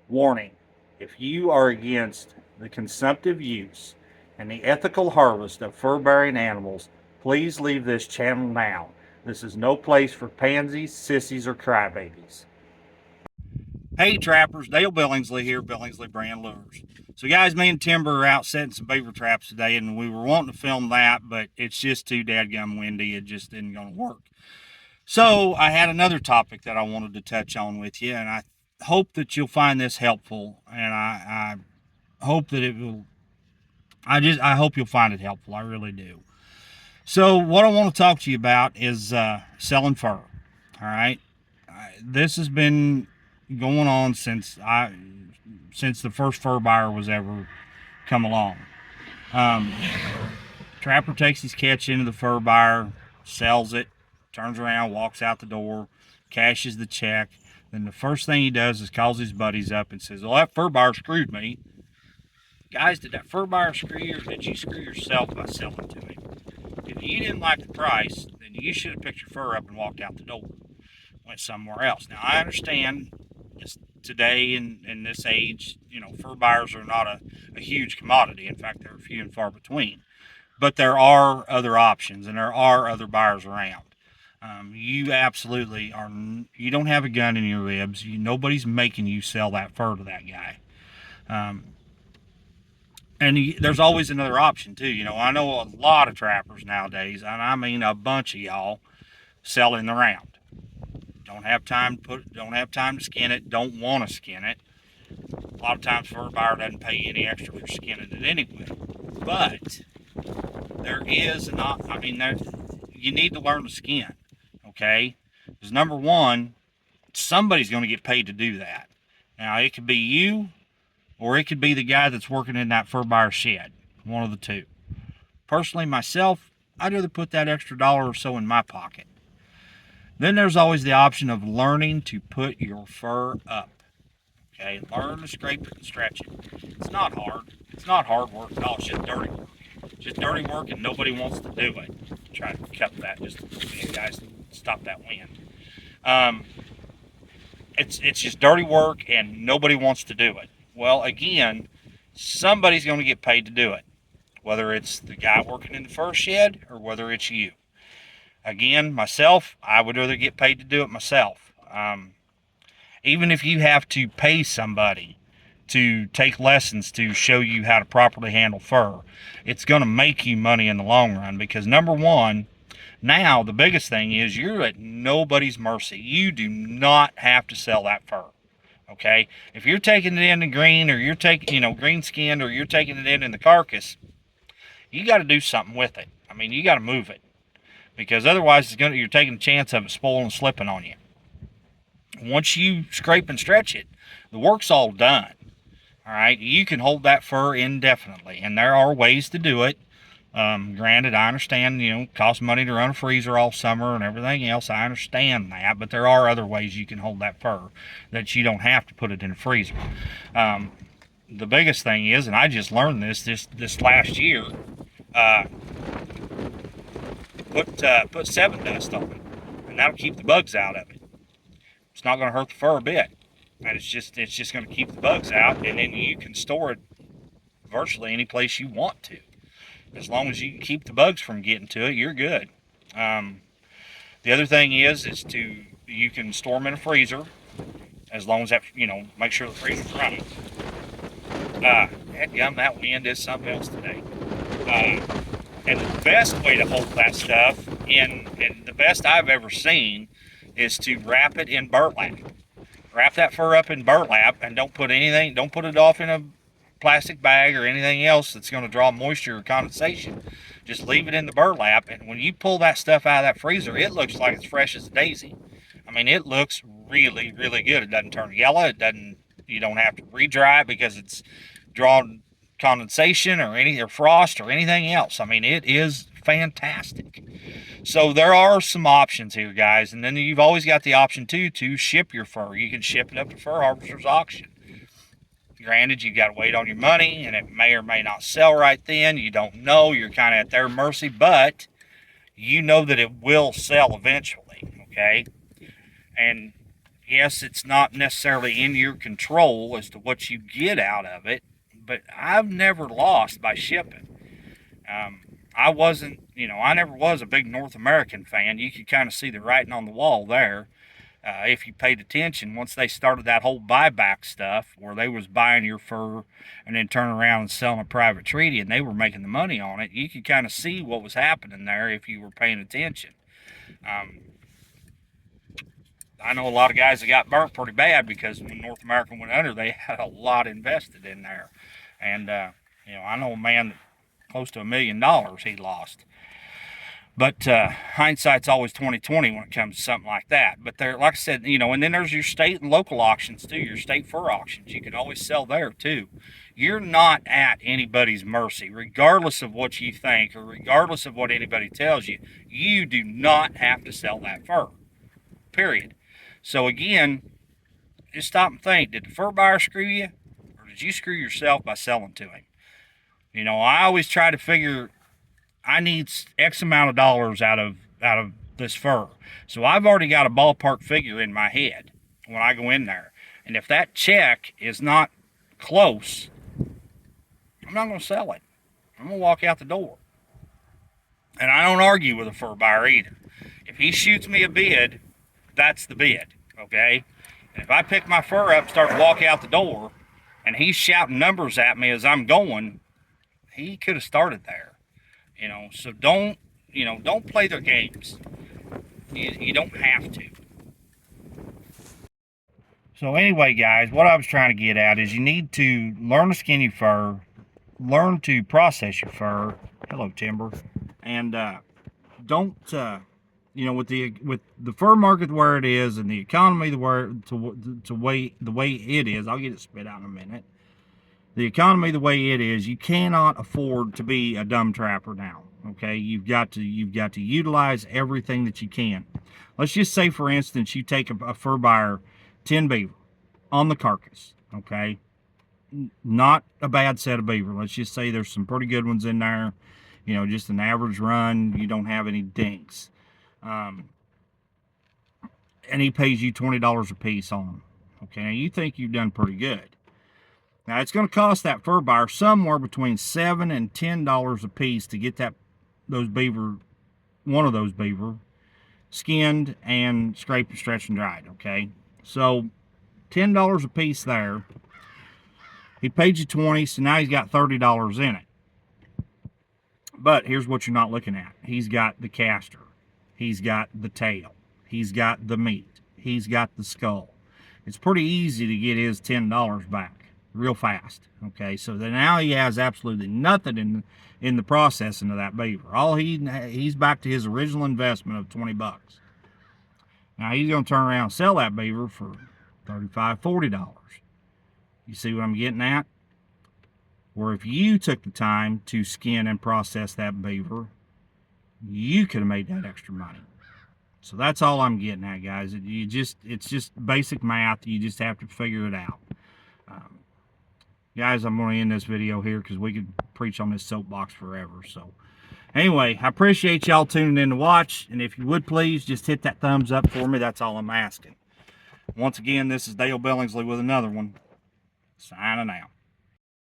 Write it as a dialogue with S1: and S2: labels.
S1: Warning: if you are against the consumptive use and the ethical harvest of fur bearing animals, please leave this channel now. This is no place for pansies, sissies, or crybabies. Hey trappers, Dale Billingsley here, Billingsley Brand Lures. So guys, me and Timber are out setting some beaver traps today, and we were wanting to film that, but it's just too dadgum windy. It just isn't going to work. So I had another topic that I wanted to touch on with you, and I hope that you'll find this helpful, and I hope that it will. I hope you'll find it helpful. I really do. So what I want to talk to you about is selling fur. All right, this has been going on since the first fur buyer was ever come along. Um, Trapper takes his catch into the fur buyer, sells it, turns around, walks out the door, cashes the check. Then the first thing he does is calls his buddies up and says, "Well, that fur buyer screwed me." Guys, did that fur buyer screw you, or did you screw yourself by selling to him? If you didn't like the price, then you should have picked your fur up and walked out the door, went somewhere else. Now, I understand today in this age, fur buyers are not a huge commodity. In fact, they're few and far between. But there are other options, and there are other buyers around. You absolutely are. You don't have a gun in your ribs. Nobody's making you sell that fur to that guy. And there's always another option too. I know a lot of trappers nowadays, and I mean a bunch of y'all, selling the round. Don't have time to skin it. Don't want to skin it. A lot of times, fur buyer doesn't pay any extra for skinning it anyway. But there is not. I mean, you need to learn to skin. Okay, because number one, somebody's going to get paid to do that. Now, it could be you, or it could be the guy that's working in that fur buyer shed. One of the two. Personally, myself, I'd rather put that extra dollar or so in my pocket. Then there's always the option of learning to put your fur up. Okay, learn to scrape it and stretch it. It's not hard. It's not hard work at all. It's just dirty work. It's just dirty work, and nobody wants to do it. Try to cut that, just guys, stop that wind. It's just dirty work, and nobody wants to do it. Well, again, somebody's going to get paid to do it, whether it's the guy working in the fur shed or whether it's you. Again, myself, I would rather get paid to do it myself. Even if you have to pay somebody to take lessons to show you how to properly handle fur, it's going to make you money in the long run, because number one, now the biggest thing is you're at nobody's mercy. You do not have to sell that fur. Okay, if you're taking it in the green, or you're taking, green skinned, or you're taking it in the carcass, you got to do something with it. I mean, you got to move it, because otherwise you're taking a chance of it spoiling and slipping on you. Once you scrape and stretch it, the work's all done. All right, you can hold that fur indefinitely, and there are ways to do it. Granted, I understand, it costs money to run a freezer all summer and everything else. I understand that, but there are other ways you can hold that fur that you don't have to put it in a freezer. The biggest thing is, and I just learned this last year, put 7 dust on it, and that'll keep the bugs out of it. It's not going to hurt the fur a bit, and it's just going to keep the bugs out, and then you can store it virtually any place you want to. As long as you can keep the bugs from getting to it, you're good. The other thing is you can store them in a freezer, as long as that, make sure the freezer's running. Dadgum, that wind is something else today. And the best way to hold that stuff, and the best I've ever seen, is to wrap it in burlap. Wrap that fur up in burlap, and don't put it off in a plastic bag or anything else that's going to draw moisture or condensation. Just leave it in the burlap, and when you pull that stuff out of that freezer, it looks like it's fresh as a daisy. I mean, it looks really, really good. It doesn't turn yellow. You don't have to re-dry it because it's drawn condensation or frost or anything else. I mean, it is fantastic. So there are some options here, guys, and then you've always got the option too to ship your fur. You can ship it up to Fur Harvester's auction. Granted, you got to wait on your money, and it may or may not sell right then. You don't know. You're kind of at their mercy, but you know that it will sell eventually. Okay, and yes, it's not necessarily in your control as to what you get out of it, but I've never lost by shipping. Um, I wasn't, I never was a big North American fan. You could kind of see the writing on the wall there. If you paid attention, once they started that whole buyback stuff where they was buying your fur and then turning around and selling a private treaty and they were making the money on it, you could kind of see what was happening there if you were paying attention. Um, I know a lot of guys that got burnt pretty bad because when North America went under, they had a lot invested in there. And, I know a man that close to $1 million he lost. But hindsight's always 20/20 when it comes to something like that. But there, like I said, and then there's your state and local auctions too. Your state fur auctions, you can always sell there too. You're not at anybody's mercy, regardless of what you think or regardless of what anybody tells you. You do not have to sell that fur. Period. So again, just stop and think: did the fur buyer screw you, or did you screw yourself by selling to him? I always try to figure I need X amount of dollars out of this fur. So I've already got a ballpark figure in my head when I go in there. And if that check is not close, I'm not going to sell it. I'm going to walk out the door. And I don't argue with a fur buyer either. If he shoots me a bid, that's the bid, okay? And if I pick my fur up, start to walk out the door, and he's shouting numbers at me as I'm going, he could have started there. So don't play their games. You don't have to. So anyway, guys, what I was trying to get at is you need to learn to skin your fur, learn to process your fur. Hello, Timber. And don't, with the fur market where it is and the economy the way it is, I'll get it spit out in a minute. The economy the way it is, you cannot afford to be a dumb trapper now. Okay, you've got to utilize everything that you can. Let's just say, for instance, you take a fur buyer 10 beaver on the carcass. Okay, not a bad set of beaver. Let's just say there's some pretty good ones in there. Just an average run. You don't have any dinks. And he pays you $20 a piece on them. Okay, now you think you've done pretty good. Now, it's going to cost that fur buyer somewhere between $7 and $10 a piece to get one of those beaver, skinned and scraped and stretched and dried, okay? So, $10 a piece there. He paid you $20, so now he's got $30 in it. But here's what you're not looking at. He's got the castor. He's got the tail. He's got the meat. He's got the skull. It's pretty easy to get his $10 back real fast. Okay, so then now he has absolutely nothing in the processing of that beaver. All he's back to his original investment of $20. Now he's going to turn around and sell that beaver for $35, $40. You see what I'm getting at? Where if you took the time to skin and process that beaver, you could have made that extra money. So that's all I'm getting at, guys. It's just basic math. You just have to figure it out. Guys, I'm going to end this video here because we could preach on this soapbox forever. So anyway, I appreciate y'all tuning in to watch. And if you would please, just hit that thumbs up for me. That's all I'm asking. Once again, this is Dale Billingsley with another one. Signing out.